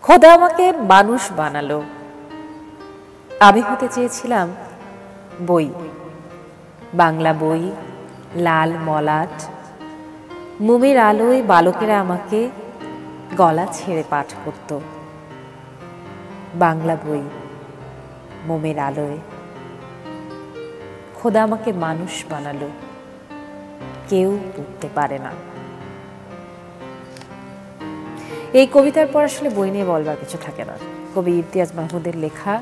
খোদা আমাকে মানুষ বানালো। আমি হতে চেয়েছিলাম বই, বাংলা বই, লাল মলাট। মোমের আলোয় বালকেরা আমাকে গলা ছেড়ে পাঠ করত। বাংলা বই, মোমের আলোয়। খোদা আমাকে মানুষ বানালো, কেউ পড়তে পারে না। এই কবিতার পর আসলে বই নিয়ে বলবার কিছু থাকে না। কবি ইমতিয়াজ মাহমুদের লেখা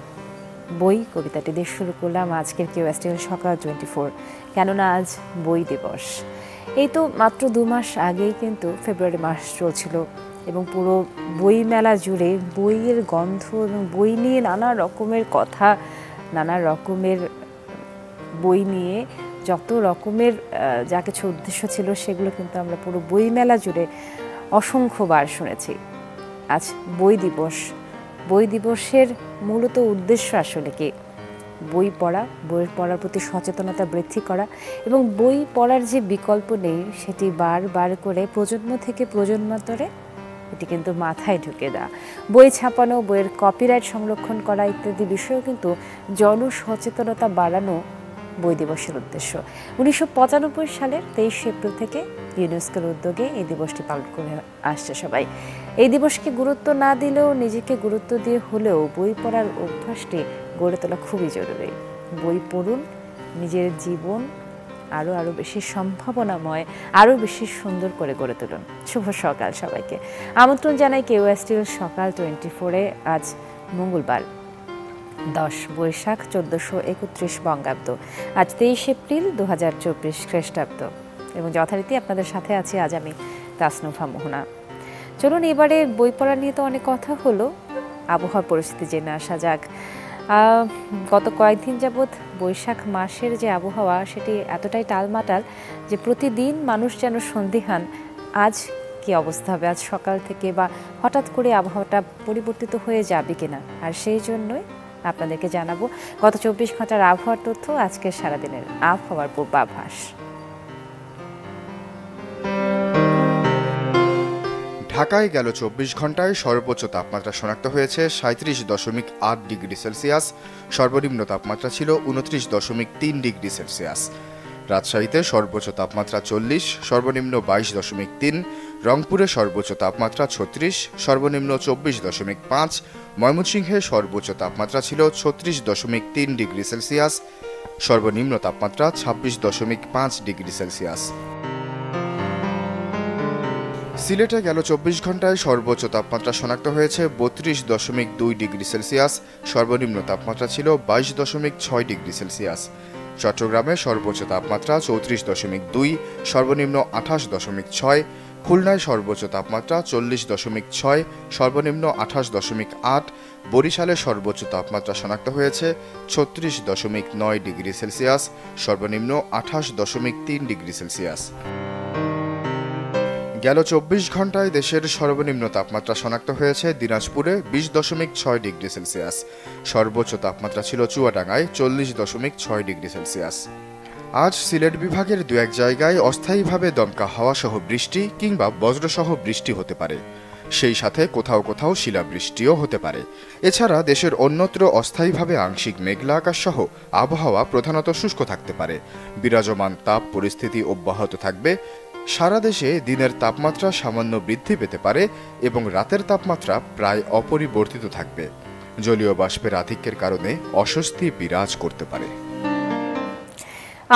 বই কবিতাটি দিয়ে শুরু করলাম আজকের কেওএসটিএল সকাল 24, কেননা আজ বই দিবস। এই তো মাত্র 2 মাস আগেই কিন্তু ফেব্রুয়ারি মাস চলছিল এবং পুরো বই মেলা জুড়ে বইয়ের গন্ধ এবং বই নিয়ে নানা রকমের কথা, নানা রকমের বই নিয়ে যত রকমের যা কিছু উদ্দেশ্য ছিল সেগুলো কিন্তু আমরা পুরো বই মেলা জুড়ে অসংখ্যবার শুনেছি। আজ বই দিবস। বই দিবসের মূলত উদ্দেশ্য আসলে কি? বই পড়া, বই পড়ার প্রতি সচেতনতা বৃদ্ধি করা এবং বই পড়ার যে বিকল্প নেই সেটি বারবার করে প্রজন্ম থেকে প্রজন্মান্তরে এটি কিন্তু মাথায় ঢুকে দেওয়া। বই ছাপানো, বইয়ের কপিরাইট সংরক্ষণ করা ইত্যাদি বিষয়েও কিন্তু জনসচেতনতা বাড়ানো বই দিবসের উদ্দেশ্য। 1995 সালের 23 এপ্রিল থেকে ইউনেস্কোর উদ্যোগে এই দিবসটি পালন করে আসছে সবাই। এই দিবসকে গুরুত্ব না দিলেও নিজেকে গুরুত্ব দিয়ে হলেও বই পড়ার অভ্যাসটি গড়ে তোলা খুবই জরুরি। বই পড়ুন, নিজের জীবন আরও বেশি সম্ভাবনাময়, আরও বেশি সুন্দর করে গড়ে তুলুন। শুভ সকাল সবাইকে। আমন্ত্রণ জানাই কেওএসটিএল সকাল 24-এ। আজ মঙ্গলবার 10 বৈশাখ 1431 বঙ্গাব্দ, আজ 23 এপ্রিল 2024 খ্রিস্টাব্দ এবং যথারীতি আপনাদের সাথে আছি আজ আমি তাসনুফা মোহনা। চলুন এবারে বই পড়া নিয়ে তো অনেক কথা হলো, আবহাওয়ার পরিস্থিতি জেনে আসা যাক। গত কয়েকদিন যাবৎ বৈশাখ মাসের যে আবহাওয়া সেটি এতটাই টালমাটাল যে প্রতিদিন মানুষ যেন সন্দিহান আজ কি অবস্থা হবে, আজ সকাল থেকে বা হঠাৎ করে আবহাওয়াটা পরিবর্তিত হয়ে যাবে কিনা। আর সেই জন্যই আপনাদেরকে জানাবো গত 24 ঘন্টার আবহাওয়ার তথ্য, আজকের সারাদিনের আবহাওয়ার পূর্বাভাস। ঢাকায় গেল 24 ঘন্টায় সর্বোচ্চ তাপমাত্রা শনাক্ত হয়েছে 37.8 ডিগ্রি সেলসিয়াস, সর্বনিম্ন তাপমাত্রা ছিল 29.3 ডিগ্রি সেলসিয়াস। রাজশাহীতে সর্বোচ্চ তাপমাত্রা 40, সর্বনিম্ন 22.3, রংপুরে সর্বোচ্চ তাপমাত্রা 36, সর্বনিম্ন 24.5, ময়মনসিংহে সর্বোচ্চ তাপমাত্রা ছিল 36.3 ডিগ্রি সেলসিয়াস, সর্বনিম্ন তাপমাত্রা 26.5 ডিগ্রি সেলসিয়াস। সিলেটে গেল 24 ঘন্টায় সর্বোচ্চ তাপমাত্রা শনাক্ত হয়েছে 32.2 ডিগ্রি সেলসিয়াস, সর্বনিম্ন তাপমাত্রা ছিল 22.6 ডিগ্রি সেলসিয়াস। চট্টগ্রামে সর্বোচ্চ তাপমাত্রা 34.2, সর্বনিম্ন 28.6, খুলনায় সর্বোচ্চ তাপমাত্রা 40.6, সর্বনিম্ন 28.8, বরিশালে সর্বোচ্চ তাপমাত্রা শনাক্ত হয়েছে 36.9 ডিগ্রি সেলসিয়াস, সর্বনিম্ন 28.3 ডিগ্রি সেলসিয়াস। গেল 24 ঘন্টায় দেশের সর্বনিম্ন তাপমাত্রা শনাক্ত হয়েছে দিনাজপুরে 20.6 ডিগ্রি সেলসিয়াস, সর্বোচ্চ তাপমাত্রা ছিল চুয়াডাঙ্গায় 40.6 ডিগ্রি সেলসিয়াস। আজ সিলেট বিভাগের 2-1 জায়গায় অস্থায়ীভাবে দমকা হাওয়া সহ বৃষ্টি কিংবা বজ্রসহ বৃষ্টি হতে পারে, সেই সাথে কোথাও কোথাও শিলাবৃষ্টিও হতে পারে। এছাড়া দেশের অন্যত্র অস্থায়ীভাবে আংশিক মেঘলা আকাশ সহ আবহাওয়া প্রধানত শুষ্ক থাকতে পারে। বিরাজমান তাপ পরিস্থিতি অব্যাহত থাকবে। সারা দেশে দিনের তাপমাত্রা সামান্য বৃদ্ধি পেতে পারে এবং রাতের তাপমাত্রা প্রায় অপরিবর্তিত থাকবে। জলীয় বাষ্পের আধিক্যের কারণে অস্বস্তি বিরাজ করতে পারে।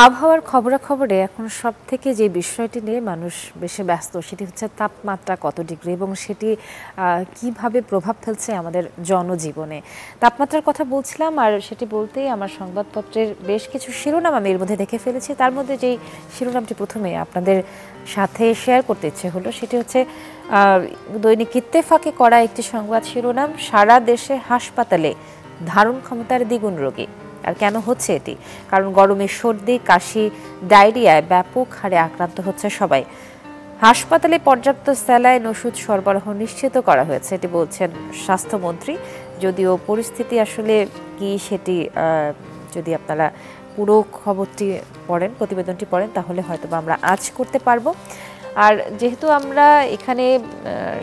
আবহাওয়ার খবরাখবরে এখন সব থেকে যে বিষয়টি নিয়ে মানুষ বেশি ব্যস্ত সেটি হচ্ছে তাপমাত্রা কত ডিগ্রি এবং সেটি কিভাবে প্রভাব ফেলছে আমাদের জনজীবনে। তাপমাত্রার কথা বলছিলাম, আর সেটি বলতেই আমার সংবাদপত্রের বেশ কিছু শিরোনাম আমি এর মধ্যে দেখে ফেলেছি। তার মধ্যে যেই শিরোনামটি প্রথমে আপনাদের সাথে শেয়ার করতে ইচ্ছে হলো সেটি হচ্ছে দৈনিক ইত্তেফাকে করা একটি সংবাদ শিরোনাম, সারা দেশে হাসপাতালে ধারণ ক্ষমতার দ্বিগুণ রোগী। আর কেন হচ্ছে এটি? কারণ গরমে সর্দি, কাশি, ডায়রিয়ায় ব্যাপক হারে আক্রান্ত হচ্ছে সবাই। হাসপাতালে পর্যাপ্ত স্যালাইন ওষুধ সরবরাহ নিশ্চিত করা হয়েছে, এটি বলছেন স্বাস্থ্যমন্ত্রী। যদিও পরিস্থিতি আসলে কি সেটি যদি আপনারা পুরো খবরটি পড়েন, প্রতিবেদনটি পড়েন, তাহলে হয়তো আমরা আজ করতে পারবো। আর যেহেতু আমরা এখানে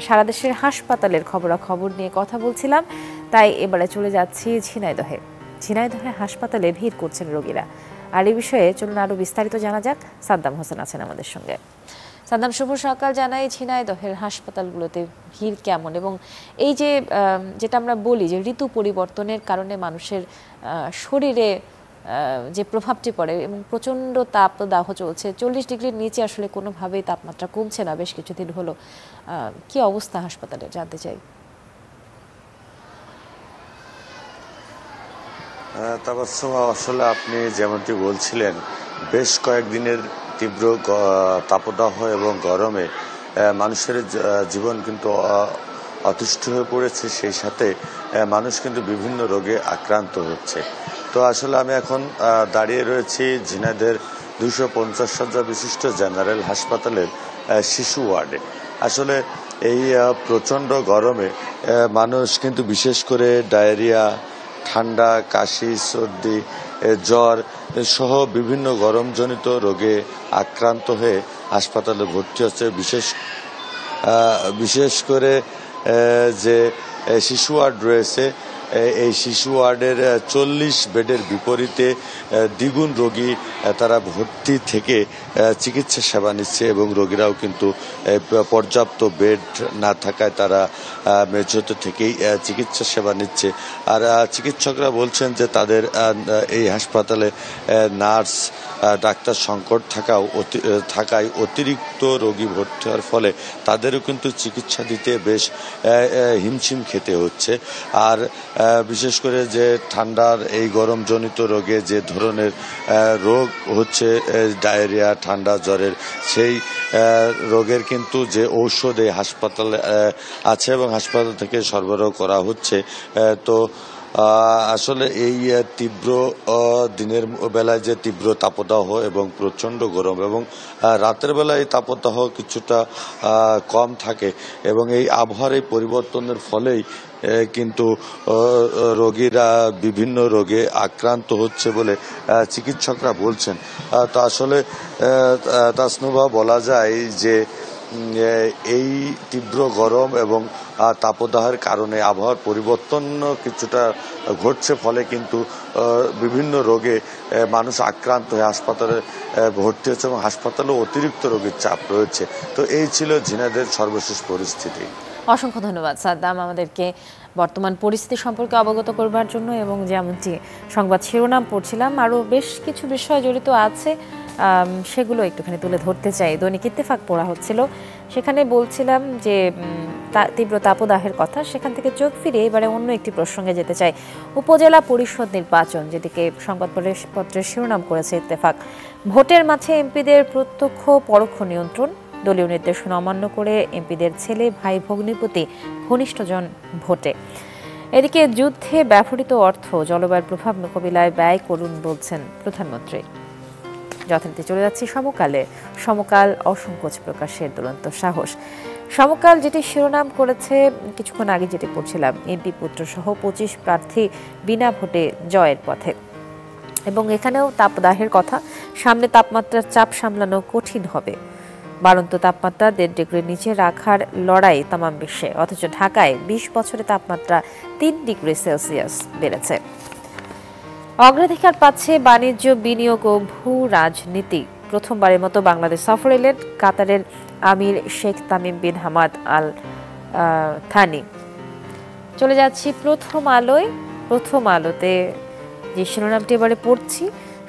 সারা দেশের হাসপাতালের খবরাখবর নিয়ে কথা বলছিলাম, তাই এবারে চলে যাচ্ছি ঝিনাইদহে। ঝিনাইদহে হাসপাতালে ভিড় করছেন রোগীরা। আর এই বিষয়ে চলুন আরও বিস্তারিত জানা যাক। সাদ্দাম হোসেন আছেন আমাদের সঙ্গে। সাদ্দাম, শুভ সকাল। জানাই ঝিনাইদহের হাসপাতালগুলোতে ভিড় কেমন, এবং এই যে যেটা আমরা বলি যে ঋতু পরিবর্তনের কারণে মানুষের শরীরে যে প্রভাবটি পড়ে এবং প্রচণ্ড তাপদাহ চলছে, 40 ডিগ্রির নিচে আসলে কোনোভাবেই তাপমাত্রা কমছে না বেশ কিছুদিন হলো। কি অবস্থা হাসপাতালে জানতে চাই। তাবাসসুম, আসলে আপনি যেমনটি বলছিলেন, বেশ কয়েকদিনের তীব্র তাপদাহ এবং গরমে মানুষের জীবন কিন্তু অতিষ্ঠ হয়ে পড়েছে। সেই সাথে মানুষ কিন্তু বিভিন্ন রোগে আক্রান্ত হচ্ছে। তো আসলে আমি এখন দাঁড়িয়ে রয়েছি ঝিনাইদহের 250 শয্যা বিশিষ্ট জেনারেল হাসপাতালের শিশু ওয়ার্ডে। আসলে এই প্রচণ্ড গরমে মানুষ কিন্তু বিশেষ করে ডায়রিয়া, ঠান্ডা, কাশি, সর্দি, জ্বর সহ বিভিন্ন গরমজনিত রোগে আক্রান্ত হয়ে হাসপাতালে ভর্তি হচ্ছে। বিশেষ করে যে শিশু ওয়ার্ড রয়েছে, এই শিশু ওয়ার্ডের 40 বেডের বিপরীতে দ্বিগুণ রোগী তারা ভর্তি থেকে চিকিৎসা সেবা নিচ্ছে, এবং রোগীরাও কিন্তু পর্যাপ্ত বেড না থাকায় তারা মেঝোতে থেকেই চিকিৎসা সেবা নিচ্ছে। আর চিকিৎসকরা বলছেন যে তাদের এই হাসপাতালে নার্স, ডাক্তার সংকট থাকায় অতিরিক্ত রোগী ভর্তি হওয়ার ফলে তাদেরও কিন্তু চিকিৎসা দিতে বেশ হিমশিম খেতে হচ্ছে। আর বিশেষ করে যে ঠান্ডার এই গরমজনিত রোগে যে ধরনের রোগ হচ্ছে, ডায়রিয়া, ঠান্ডা, জ্বরের, সেই রোগের কিন্তু যে ঔষধ এই হাসপাতালে আছে এবং হাসপাতাল থেকে সরবরাহ করা হচ্ছে। তো আসলে এই তীব্র দিনের বেলায় যে তীব্র তাপদাহ এবং প্রচণ্ড গরম, এবং রাতের বেলায় এই তাপদাহ কিছুটা কম থাকে, এবং এই আবহাওয়ার এই পরিবর্তনের ফলেই কিন্তু রোগীরা বিভিন্ন রোগে আক্রান্ত হচ্ছে বলে চিকিৎসকরা বলছেন। তো আসলে তাসনুভা, বলা যায় যে এই তীব্র গরম এবং তাপদাহের কারণে আবহাওয়ার পরিবর্তন কিছুটা ঘটছে, ফলে কিন্তু বিভিন্ন রোগে মানুষ আক্রান্ত হয়ে হাসপাতালে ভর্তি হচ্ছে এবং হাসপাতালে অতিরিক্ত রোগীর চাপ রয়েছে। তো এই ছিল ঝিনাইদহের সর্বশেষ পরিস্থিতি। অসংখ্য ধন্যবাদ সাদ্দাম আমাদেরকে বর্তমান পরিস্থিতি সম্পর্কে অবগত করবার জন্য। এবং যেমনটি সংবাদ শিরোনাম পড়ছিলাম, আরও বেশ কিছু বিষয় জড়িত আছে, সেগুলো একটুখানি তুলে ধরতে চাই। দৈনিক ইত্তেফাক পড়া হচ্ছিল, সেখানে বলছিলাম যে তীব্র তাপদাহের কথা। সেখান থেকে চোখ ফিরিয়ে এবারে অন্য একটি প্রসঙ্গে যেতে চাই। উপজেলা পরিষদ নির্বাচন, যেদিকে সংবাদপত্রের শিরোনাম করেছে ইত্তেফাক। ভোটের মাঠে এমপিদের প্রত্যক্ষ পরোক্ষ নিয়ন্ত্রণ, দলীয় নির্দেশনা অমান্য করে এমপিদের ছেলে, ভাই, ভগ্নিপতি, ঘনিষ্ঠজন ভোটে। এদিকে যুদ্ধে ব্যবহৃত অর্থ জলবায়ুর প্রভাব মোকাবিলায় ব্যয় করুন বলছেন প্রধানমন্ত্রী। যথারীতি চলে যাচ্ছি সমকালে। সমকাল অসংকোচ প্রকাশের দুরন্ত সাহস। সমকাল যেটি শিরোনাম করেছে কিছুক্ষণ আগে, যেটি পড়ছিলাম, এমপি পুত্র সহ 25 প্রার্থী বিনা ভোটে জয়ের পথে। এবং এখানেও তাপদাহের কথা। সামনে তাপমাত্রার চাপ সামলানো কঠিন হবে। বাড়ন্ত তাপমাত্রা 1.5 ডিগ্রির নিচে রাখার লড়াই তামাম বিশ্বে, অথচ ঢাকায় 20 বছরে তাপমাত্রা 3 ডিগ্রি সেলসিয়াস বেড়েছে। অগ্রাধিকার পাচ্ছে বাণিজ্য, বিনিয়োগ ও ভূ রাজনীতি। প্রথমবারের মতো বাংলাদেশ সফর এলেন কাতারের আমির Sheikh Tamim bin Hamad Al Thani. চলে যাচ্ছি প্রথম আলোয়। প্রথম আলোতে যে শিরোনামটি এবারে পড়ছি,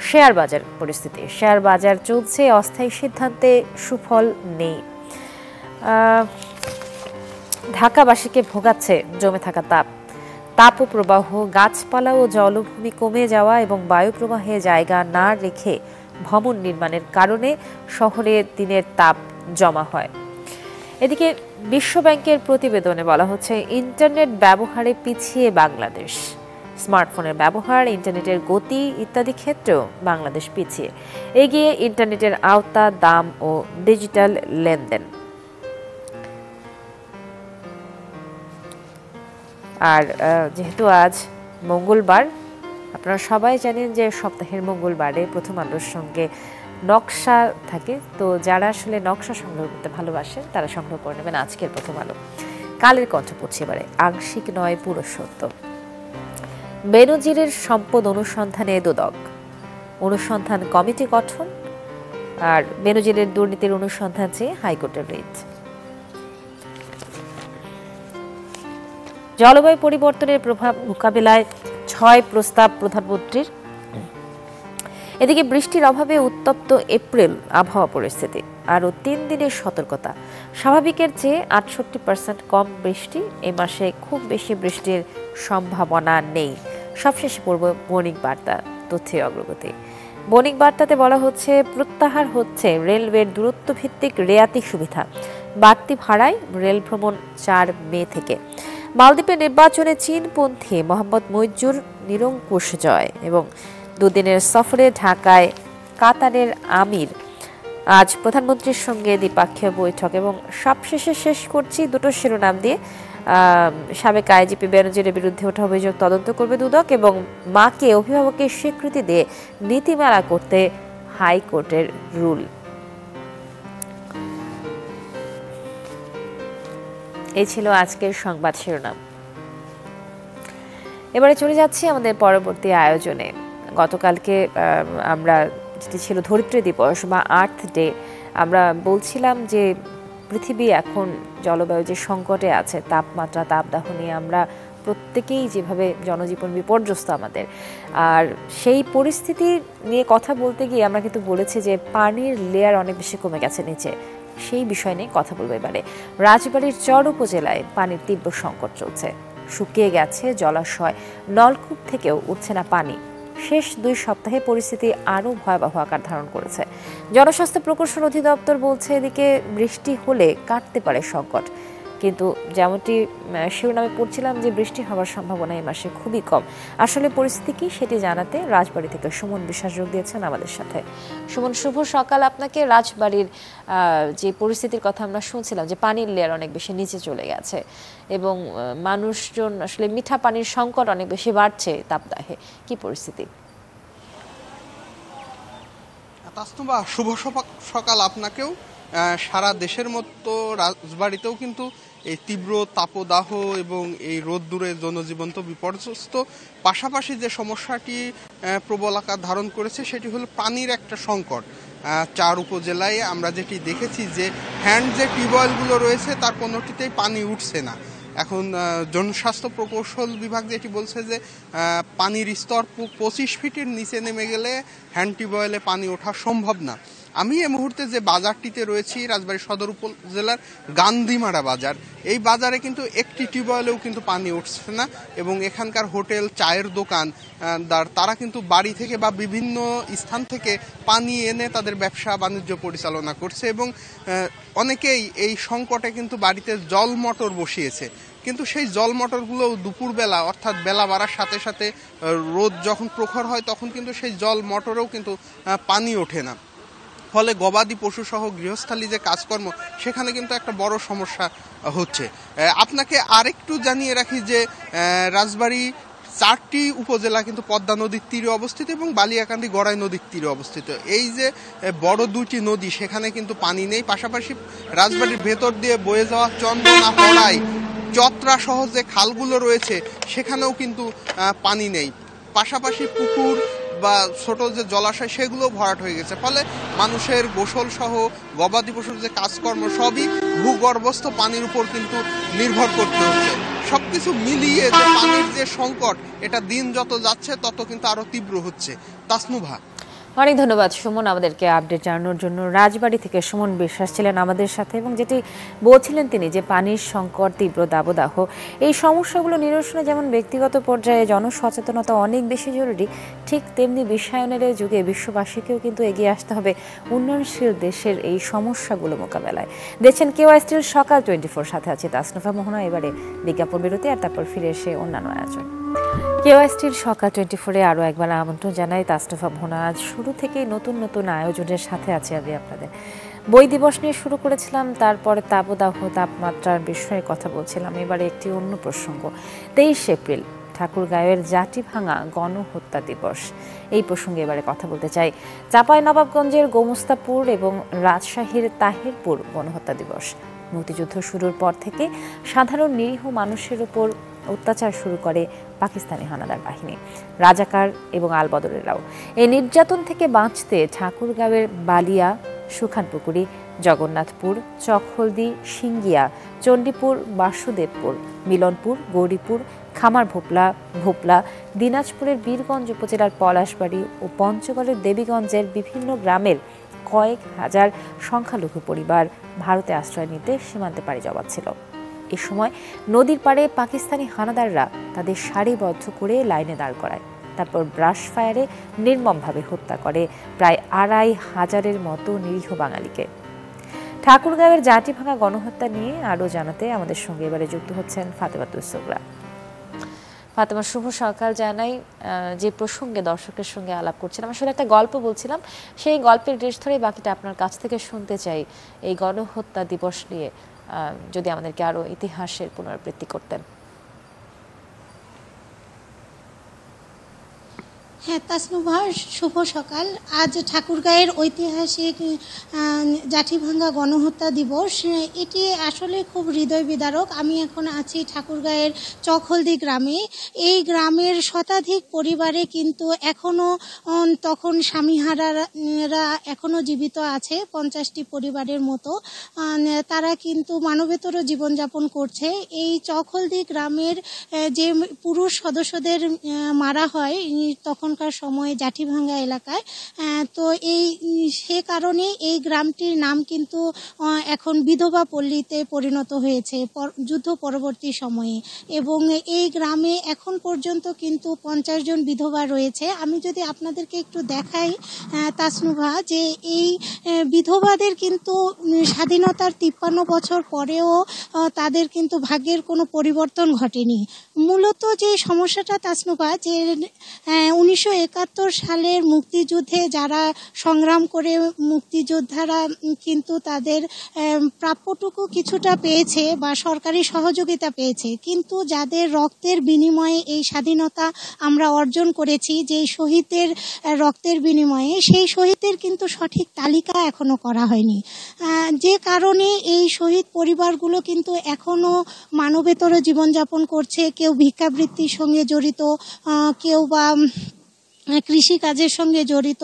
শেয়ার বাজার পরিস্থিতি। শেয়ার বাজার চলছে অস্থায়ী সিদ্ধান্তে সুফল নেই। ঢাকাবাসীকে ভোগাচ্ছে জমে থাকা তাপ ও প্রবাহ, গাছপালা ও জলভূমি কমে যাওয়া এবং বায়ু প্রবাহে জায়গা না রেখে ভবন নির্মাণের কারণে শহরে দিনের তাপ জমা হয়। এদিকে বিশ্বব্যাংকের প্রতিবেদনে বলা হচ্ছে, ইন্টারনেট ব্যবহারে পিছিয়ে বাংলাদেশ। স্মার্টফোনের ব্যবহার, ইন্টারনেটের গতি ইত্যাদি ক্ষেত্রেও বাংলাদেশ পিছিয়ে। এগিয়ে ইন্টারনেটের আওতা, দাম ও ডিজিটাল লেনদেন। আর যেহেতু আজ মঙ্গলবার, আপনারা সবাই জানেন যে সপ্তাহের মঙ্গলবারে প্রথম আলোর সঙ্গে নকশা থাকে, তো যারা আসলে নকশা সংগ্রহ করতে ভালোবাসেন তারা সংগ্রহ করে নেবেন আজকের প্রথম আলো। কালের কণ্ঠ পড়ছে এবারে, আংশিক নয় পুরো সত্য। বেনজিরের সম্পদ অনুসন্ধানে দুদক, অনুসন্ধান কমিটি গঠন। আর বেনজিরের দুর্নীতির অনুসন্ধান চেয়ে হাইকোর্টের রিট। জলবায়ু পরিবর্তনের প্রভাব মোকাবিলায় 6 প্রস্তাব প্রধানমন্ত্রীর। এদিকে বৃষ্টির অভাবে উত্তপ্ত এপ্রিল আবহাওয়া পরিস্থিতি, আরও 3 দিনের সতর্কতা। স্বাভাবিকের চেয়ে 68% কম বৃষ্টি, এই মাসে খুব বেশি বৃষ্টির সম্ভাবনা নেই। সবশেষে পড়ব বণিক বার্তা, তথ্যের অগ্রগতি। বণিক বার্তাতে বলা হচ্ছে, প্রত্যাহার হচ্ছে রেলওয়ের দূরত্ব ভিত্তিক রেয়াতি সুবিধা, বাড়তি ভাড়ায় রেল ভ্রমণ 4 মে থেকে। মালদ্বীপের নির্বাচনে চীনপন্থী মোহাম্মদ মইজুর নিরঙ্কুশ জয় এবং দুদিনের সফরে ঢাকায় কাতারের আমির। আজ প্রধানমন্ত্রীর সঙ্গে দ্বিপাক্ষীয় বৈঠক এবং সবশেষে শেষ করছি দুটো শিরোনাম দিয়ে। সাবেক আইজিপি বেনজিরের বিরুদ্ধে ওঠা অভিযোগ তদন্ত করবে দুদক এবং মাকে অভিভাবকের স্বীকৃতি দিয়ে নীতিমালা করতে হাইকোর্টের রুল। এই ছিল আজকের সংবাদ শিরোনাম। এবারে চলে যাচ্ছি আমাদের পরবর্তী আয়োজনে। গতকালকে আমরা, যেটি ছিল ধরিত্রী দিবস বা আর্থ ডে, আমরা বলছিলাম যে পৃথিবী এখন জলবায়ু যে সংকটে আছে, তাপমাত্রা তাপদাহ নিয়ে আমরা প্রত্যেকেই যেভাবে জনজীবন বিপর্যস্ত আমাদের, আর সেই পরিস্থিতি নিয়ে কথা বলতে গিয়ে আমরা কিন্তু বলেছি যে পানির লেয়ার অনেক বেশি কমে গেছে নিচে। সেই বিষয় নিয়ে কথা বলবো এবারে। রাজবাড়ীর চর উপজেলায় পানির তীব্র সংকট চলছে, শুকিয়ে গেছে জলাশয়, নলকূপ থেকেও উঠছে না পানি। শেষ 2 সপ্তাহে পরিস্থিতি আরও ভয়াবহ আকার ধারণ করেছে। জনস্বাস্থ্য প্রকৌশল অধিদপ্তর বলছে এদিকে বৃষ্টি হলে কাটতে পারে সংকট, কিন্তু যেমনটি শিরোনামে পড়ছিলাম যে বৃষ্টি হওয়ার সম্ভাবনা এই মাসে খুবই কম। আসলে পরিস্থিতি কি সেটি জানাতে রাজবাড়ী থেকে সুমন বিশ্বাস যোগ দিয়েছেন আমাদের সাথে। সুমন, শুভ সকাল আপনাকে। রাজবাড়ির যে পরিস্থিতির কথা আমরা শুনছিলাম যে পানির লেয়ার অনেক বেশি নিচে চলে গেছে এবং মানুষজন আসলে মিঠা পানির সংকট অনেক বেশি বাড়ছে তাপদাহে, কি পরিস্থিতি? তাসনুবা, শুভ সকাল আপনাকেও। সারা দেশের মতো রাজবাড়িতেও কিন্তু এই তীব্র তাপদাহ এবং এই রোদ্দুরে জনজীবন তো বিপর্যস্ত। পাশাপাশি যে সমস্যাটি প্রবল আকার ধারণ করেছে সেটি হলো পানির একটা সংকট। 4 উপজেলায় আমরা যেটি দেখেছি যে হ্যান্ড যে টিউবওয়েলগুলো রয়েছে তার কোনোটিতেই পানি উঠছে না। এখন জনস্বাস্থ্য প্রকৌশল বিভাগ যেটি বলছে যে পানির স্তর 25 ফিটের নিচে নেমে গেলে হ্যান্ড টিউবওয়েলে পানি ওঠা সম্ভব না। আমি এই মুহূর্তে যে বাজারটিতে রয়েছি, রাজবাড়ী সদর উপজেলার গান্ধীমারা বাজার, এই বাজারে কিন্তু একটি টিউবওয়েলেও কিন্তু পানি উঠছে না এবং এখানকার হোটেল, চায়ের দোকান তারা কিন্তু বাড়ি থেকে বা বিভিন্ন স্থান থেকে পানি এনে তাদের ব্যবসা বাণিজ্য পরিচালনা করছে এবং অনেকেই এই সংকটে কিন্তু বাড়িতে জল মোটর বসিয়েছে। কিন্তু সেই জল মোটরগুলো দুপুরবেলা অর্থাৎ বেলা বাড়ার সাথে সাথে রোদ যখন প্রখর হয় তখন কিন্তু সেই জল মোটরেও কিন্তু পানি ওঠে না। ফলে গবাদি পশু সহ গৃহস্থালী যে কাজকর্ম সেখানে কিন্তু একটা বড় সমস্যা হচ্ছে। আপনাকে আরেকটু জানিয়ে রাখি যে রাজবাড়ী 4টি উপজেলা কিন্তু পদ্মা নদীর তীরে অবস্থিত এবং বালিয়াকান্দি গড়াই নদীর তীরে অবস্থিত। এই যে বড় 2টি নদী সেখানে কিন্তু পানি নেই। পাশাপাশি রাজবাড়ির ভেতর দিয়ে বয়ে যাওয়া চন্দনা, হড়াই, চত্রা সহ যে খালগুলো রয়েছে সেখানেও কিন্তু পানি নেই। পাশাপাশি পুকুর বা ছোট যে জলাশয় সেগুলো ভরাট হয়ে গেছে। ফলে মানুষের গোসল সহ গবাদি পশুর যে কাজকর্ম সবই ভূগর্ভস্থ পানির উপর কিন্তু নির্ভর করতে হচ্ছে। সবকিছু মিলিয়ে যে পানির যে সংকট, এটা দিন যত যাচ্ছে তত কিন্তু আরো তীব্র হচ্ছে। তাসনুভা, অনেক ধন্যবাদ সুমন আমাদেরকে আপডেট জানানোর জন্য। রাজবাড়ী থেকে সুমন বিশ্বাস ছিলেন আমাদের সাথে এবং যেটি বলছিলেন তিনি যে পানির সংকট, তীব্র দাবদাহ, এই সমস্যাগুলো নিরসনে যেমন ব্যক্তিগত পর্যায়ে জনসচেতনতা অনেক বেশি জরুরি, ঠিক তেমনি বিশ্বায়নের যুগে বিশ্ববাসীকেও কিন্তু এগিয়ে আসতে হবে উন্নয়নশীল দেশের এই সমস্যাগুলো মোকাবেলায়। দেখছেন কেওয়াইস্টিল সকাল 24, সাথে আছে তাসনুফা মোহনা। এবারে বিজ্ঞাপন বিরতি আর তারপর ফিরে এসে অন্যান্য আয়োজন। কেওয়াইস্টিল সকাল 24-এ আরও একবার আমন্ত্রণ জানাই তাসনুফা মোহনা। আজ শুরু থেকেই নতুন নতুন আয়োজনের সাথে আছে আমি আপনাদের। বই দিবস নিয়ে শুরু করেছিলাম, তারপরে তাপদাহ, তাপমাত্রার বিষয়ে কথা বলছিলাম। এবারে একটি অন্য প্রসঙ্গ, 23 এপ্রিল ঠাকুরগাঁওয়ের জাটি ভাঙা গণহত্যা দিবস। এই প্রসঙ্গে এবারে কথা বলতে চাই। চাঁপাইনবাবগঞ্জের গোমস্তাপুর এবং রাজশাহীর তাহিরপুর গণহত্যা দিবস। মুক্তিযুদ্ধ শুরুর পর থেকে সাধারণ নিরীহ মানুষের উপর অত্যাচার শুরু করে পাকিস্তানি হানাদার বাহিনী, রাজাকার এবং আলবদরেরাও। এই নির্যাতন থেকে বাঁচতে ঠাকুরগাঁওয়ের বালিয়া, সুখানপুকুরি, জগন্নাথপুর, চকহলদি, সিঙ্গিয়া, চণ্ডীপুর, বাসুদেবপুর, মিলনপুর, গৌরীপুর, খামার ভোপলা, দিনাজপুরের বীরগঞ্জ উপজেলার পলাশবাড়ি ও পঞ্চগড়ের দেবীগঞ্জের বিভিন্ন গ্রামের কয়েক হাজার সংখ্যালঘু পরিবার ভারতে আশ্রয় নিতে সীমান্তে পাড়ি জমাচ্ছিল। এ সময় নদীর পাড়ে পাকিস্তানি হানাদাররা তাদের সারিবদ্ধ করে লাইনে দাঁড় করায়, তারপর ব্রাশ ফায়ারে নির্মমভাবে হত্যা করে প্রায় ২৫০০-এর মতো নিরীহ বাঙালিকে। ঠাকুরগাঁওয়ের জাটিভাঙা গণহত্যা নিয়ে আরও জানাতে আমাদের সঙ্গে এবারে যুক্ত হচ্ছেন ফাতেমাতুস সুগরা। ফাতেমা, শুভ সকাল জানাই। যে প্রসঙ্গে দর্শকের সঙ্গে আলাপ করছিলাম, আসলে একটা গল্প বলছিলাম, সেই গল্পের রেশ ধরে বাকিটা আপনার কাছ থেকে শুনতে চাই। এই গণহত্যা দিবস নিয়ে যদি আমাদেরকে আরো ইতিহাসের পুনরাবৃত্তি করতেন। হ্যাঁ তাসনুভা, শুভ সকাল। আজ ঠাকুরগাঁয়ের ঐতিহাসিক জাঠিভাঙ্গা গণহত্যা দিবস, এটি আসলে খুব হৃদয় বিদারক। আমি এখন আছি ঠাকুরগাঁয়ের চকহলদি গ্রামে। এই গ্রামের শতাধিক পরিবারে কিন্তু এখনও তখন স্বামীহারারা এখনও জীবিত আছে, 50টি পরিবারের মতো। তারা কিন্তু মানবেতর জীবনযাপন করছে। এই চকহলদি গ্রামের যে পুরুষ সদস্যদের মারা হয় তখন সময়ে জাঠিভাঙ্গা এলাকায়, তো সে কারণে এই গ্রামটির নাম কিন্তু এখন বিধবা পল্লীতে পরিণত হয়েছে যুদ্ধ পরবর্তী সময়ে। এবং এই গ্রামে এখন পর্যন্ত কিন্তু 50 জন বিধবা রয়েছে। আমি যদি আপনাদেরকে একটু দেখাই তাসনুভা, যে এই বিধবাদের কিন্তু স্বাধীনতার 53 বছর পরেও তাদের কিন্তু ভাগ্যের কোনো পরিবর্তন ঘটেনি। মূলত যে সমস্যাটা তাসনুভা, যে 1971 সালের মুক্তিযুদ্ধে যারা সংগ্রাম করে মুক্তিযোদ্ধারা কিন্তু তাদের প্রাপ্যটুকু কিছুটা পেয়েছে বা সরকারি সহযোগিতা পেয়েছে, কিন্তু যাদের রক্তের বিনিময়ে এই স্বাধীনতা আমরা অর্জন করেছি, যেই শহীদদের রক্তের বিনিময়ে, সেই শহীদদের কিন্তু সঠিক তালিকা এখনো করা হয়নি। যে কারণে এই শহীদ পরিবারগুলো কিন্তু এখনো মানবেতর জীবনযাপন করছে। কেউ ভিক্ষাবৃত্তির সঙ্গে জড়িত, কেউ বা কৃষিকাজের সঙ্গে জড়িত।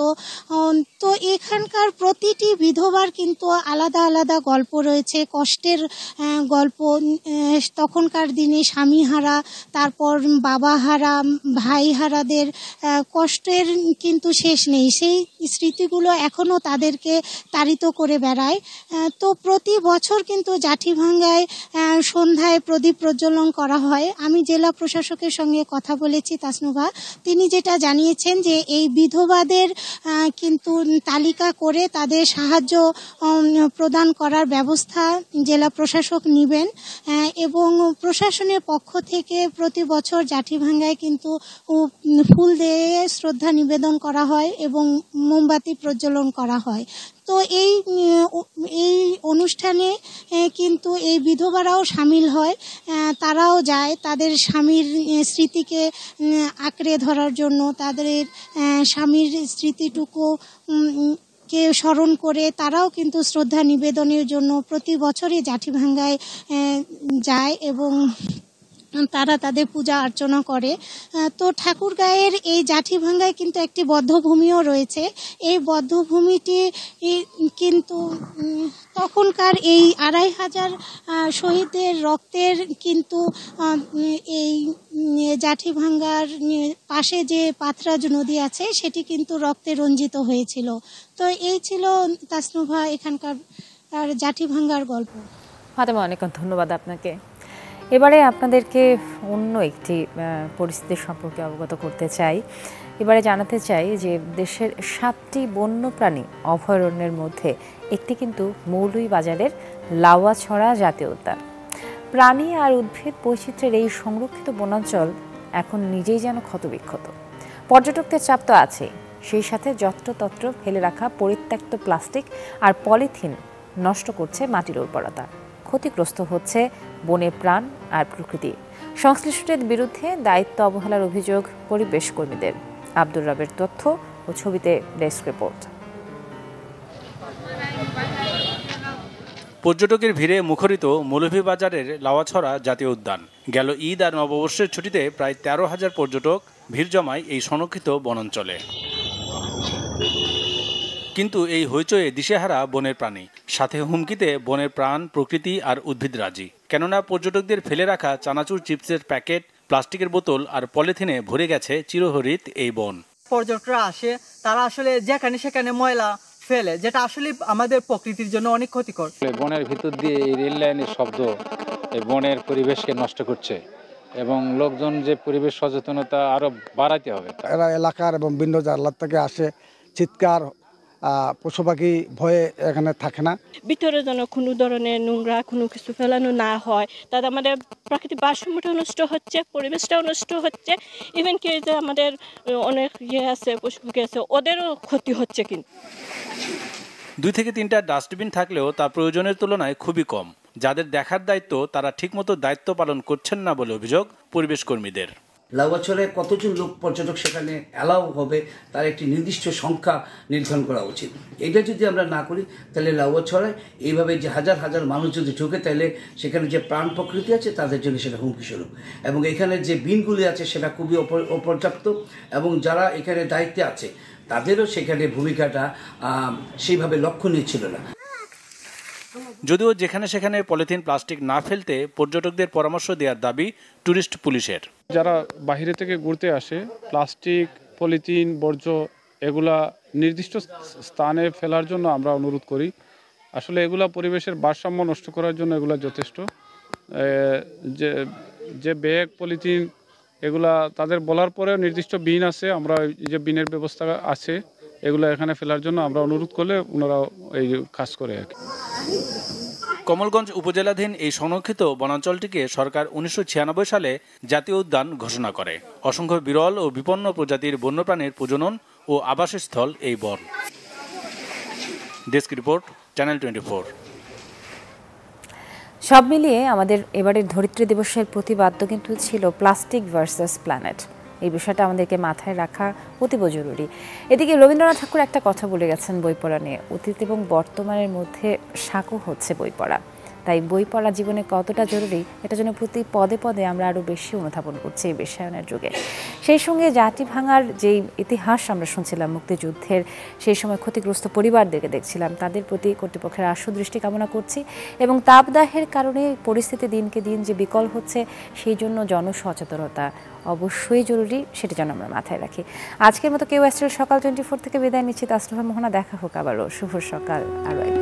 তো এখানকার প্রতিটি বিধবার কিন্তু আলাদা আলাদা গল্প রয়েছে, কষ্টের গল্প। তখনকার দিনে স্বামীহারা, তারপর বাবাহারা, ভাইহারাদের কষ্টের কিন্তু শেষ নেই। সেই স্মৃতিগুলো এখনও তাদেরকে তাড়িত করে বেড়ায়। তো প্রতি বছর কিন্তু জাঠিভাঙ্গায় সন্ধ্যায় প্রদীপ প্রজ্বলন করা হয়। আমি জেলা প্রশাসকের সঙ্গে কথা বলেছি তাসনুভা, তিনি যেটা জানিয়েছেন যে এই বিধবাদের কিন্তু তালিকা করে তাদের সাহায্য প্রদান করার ব্যবস্থা জেলা প্রশাসক নেবেন, এবং প্রশাসনের পক্ষ থেকে প্রতি বছর জাঠিভাঙ্গায় কিন্তু ফুল দিয়ে শ্রদ্ধা নিবেদন করা হয় এবং মোমবাতি প্রজ্বলন করা হয়। তো এই অনুষ্ঠানে কিন্তু এই বিধবারাও সামিল হয়, তারাও যায় তাদের স্বামীর স্মৃতিকে আঁকড়ে ধরার জন্য, তাদের স্বামীর স্মৃতিটুকু কে স্মরণ করে তারাও কিন্তু শ্রদ্ধা নিবেদনের জন্য প্রতি বছরই জাঠিভাঙ্গায় যায় এবং তারা তাদের পূজা অর্চনা করে। তো ঠাকুরগাঁয়ের এই জাঠিভাঙ্গায় কিন্তু একটি বধ্যভূমিও রয়েছে। এই বধ্যভূমিটি কিন্তু তখনকার এই ২৫০০ শহীদদের রক্তের কিন্তু এই জাঠিভাঙ্গার পাশে যে পাথরাজ নদী আছে সেটি কিন্তু রক্তে রঞ্জিত হয়েছিল। তো এই ছিল তাসনুভা এখানকার জাঠিভাঙ্গার গল্প। ফাতেমা, অনেক ধন্যবাদ আপনাকে। এবারে আপনাদেরকে অন্য একটি পরিস্থিতির সম্পর্কে অবগত করতে চাই। এবারে জানাতে চাই যে দেশের 7টি বন্যপ্রাণী অভয়ারণ্যের মধ্যে একটি কিন্তু মৌলভীবাজারের লাউয়াছড়া জাতীয় উদ্যান। প্রাণী আর উদ্ভিদ বৈচিত্র্যের এই সংরক্ষিত বনাঞ্চল এখন নিজেই যেন ক্ষতবিক্ষত। পর্যটকদের চাপ তো আছেই, সেই সাথে যত্রতত্র ফেলে রাখা পরিত্যক্ত প্লাস্টিক আর পলিথিন নষ্ট করছে মাটির উর্বরতা। ক্ষতিগ্রস্ত হচ্ছে বনের প্রাণ আর প্রকৃতি। সংশ্লিষ্টদের বিরুদ্ধে দায়িত্ব অবহেলার অভিযোগ পরিবেশ কর্মীদের। আব্দুর রবের তথ্য ও ছবিতে ডেস্ক রিপোর্ট। পর্যটকের ভিড়ে মুখরিত মৌলভীবাজারের লাওয়াছড়া জাতীয় উদ্যান। গেল ঈদ আর নববর্ষের ছুটিতে প্রায় ১৩,০০০ পর্যটক ভিড় জমায় এই সংরক্ষিত বনাঞ্চলে। কিন্তু এই হইচয়ে দিশেহারা বনের প্রাণী, সাথে হুমকিতে বনের প্রাণ, প্রকৃতি আর উদ্ভিদরাজি। কেননা পর্যটকদের ফেলে রাখা চানাচুর, চিপসের প্যাকেট, প্লাস্টিকের বোতল আর পলিথিনে ভরে গেছে চিরহরিত এই বন। পর্যটকরা আসে, তারা আসলে যেখানে সেখানে ময়লা ফেলে, যেটা আসলে আমাদের প্রকৃতির জন্য অনেক ক্ষতিকর। বনের ভিতর দিয়ে এই রেল লাইনের শব্দ এই বনের পরিবেশকে নষ্ট করছে এবং লোকজন যে পরিবেশ সচেতনতা আরো বাড়াতে হবে। এরা এলাকার এবং ভিন্ন জেলা থেকে আসে, চিৎকার, পশু পাখি ভয়ে এখানে থাকে না। ভিতরে যেন কোনো ধরনের নোংরা কোনো কিছু ফেলানো না হয়, তাতে আমাদের প্রাকৃতিক ভারসাম্যটাও নষ্ট হচ্ছে, পরিবেশটাও নষ্ট হচ্ছে। ইভেন কি যে আমাদের অনেক আছে, পশু পাখি আছে, ওদেরও ক্ষতি হচ্ছে। কিন্তু 2 থেকে 3টা ডাস্টবিন থাকলেও তা প্রয়োজনের তুলনায় খুবই কম। যাদের দেখার দায়িত্ব তারা ঠিকমতো দায়িত্ব পালন করছেন না বলে অভিযোগ পরিবেশ কর্মীদের। লাউয়াছড়ায় কতজন লোক পর্যটক সেখানে অ্যালাউ হবে তার একটি নির্দিষ্ট সংখ্যা নির্ধারণ করা উচিত। এটা যদি আমরা না করি তাহলে লাউয়াছড়ায় এইভাবে যে হাজার হাজার মানুষ যদি ঢুকে, তাহলে সেখানে যে প্রাণ প্রকৃতি আছে তাদের জন্য সেটা হুমকি স্বরূপ। এবং এখানে যে বিনগুলি আছে সেটা খুবই অপর্যাপ্ত, এবং যারা এখানে দায়িত্বে আছে তাদেরও সেখানে ভূমিকাটা সেইভাবে লক্ষণীয় ছিল না। যদিও যেখানে সেখানে পলিথিন, প্লাস্টিক না ফেলতে পর্যটকদের পরামর্শ দেওয়ার দাবি টুরিস্ট পুলিশের। যারা বাইরে থেকে ঘুরতে আসে, প্লাস্টিক, পলিথিন, বর্জ্য এগুলা নির্দিষ্ট স্থানে ফেলার জন্য আমরা অনুরোধ করি। আসলে এগুলা পরিবেশের ভারসাম্য নষ্ট করার জন্য এগুলা যথেষ্ট। যে ব্যাগ, পলিথিন এগুলা তাদের বলার পরেও নির্দিষ্ট বিন আছে, আমরা যে বিনের ব্যবস্থা আছে এগুলো এখানে ফেলার জন্য আমরা অনুরোধ করলে ওনারা এই কাজ করে আর কি। কমলগঞ্জ উপজেলাধীন এই সংরক্ষিত বনাঞ্চলটিকে সরকার 1996 সালে জাতীয় উদ্যান ঘোষণা করে। অসংখ্য বিরল ও বিপন্ন প্রজাতির বন্যপ্রাণীর প্রজনন ও আবাসস্থল এই বন। Desk report, channel 24। সব মিলিয়ে আমাদের এবারের ধরিত্রী দিবসের প্রতিবাদ্য কিন্তু ছিল প্লাস্টিক ভার্সাস প্ল্যানেট। এই বিষয়টা আমাদেরকে মাথায় রাখা অতীব জরুরি। এদিকে রবীন্দ্রনাথ ঠাকুর একটা কথা বলে গেছেন বই পড়া নিয়ে, অতীত এবং বর্তমানের মধ্যে সাঁকো হচ্ছে বই পড়া। তাই বই পড়া জীবনে কতটা জরুরি এটা যেন প্রতি পদে পদে আমরা আরও বেশি অনুধাবন করছি এই বিশ্বায়নের যুগে। সেই সঙ্গে জাতি ভাঙার যেই ইতিহাস আমরা শুনছিলাম মুক্তিযুদ্ধের, সেই সময় ক্ষতিগ্রস্ত পরিবারদেরকে দেখছিলাম, তাদের প্রতি কর্তৃপক্ষের আশু দৃষ্টি কামনা করছি। এবং তাপদাহের কারণে পরিস্থিতি দিনকে দিন যে বিকল হচ্ছে, সেই জন্য জনসচেতনতা অবশ্যই জরুরি, সেটা যেন আমরা মাথায় রাখি। আজকের মতো কেউ আসলে সকাল 24 থেকে বিদায় নিচ্ছি। তাসনুভা মোহনা, দেখা হোক আবারও। শুভ সকাল আরও একবার।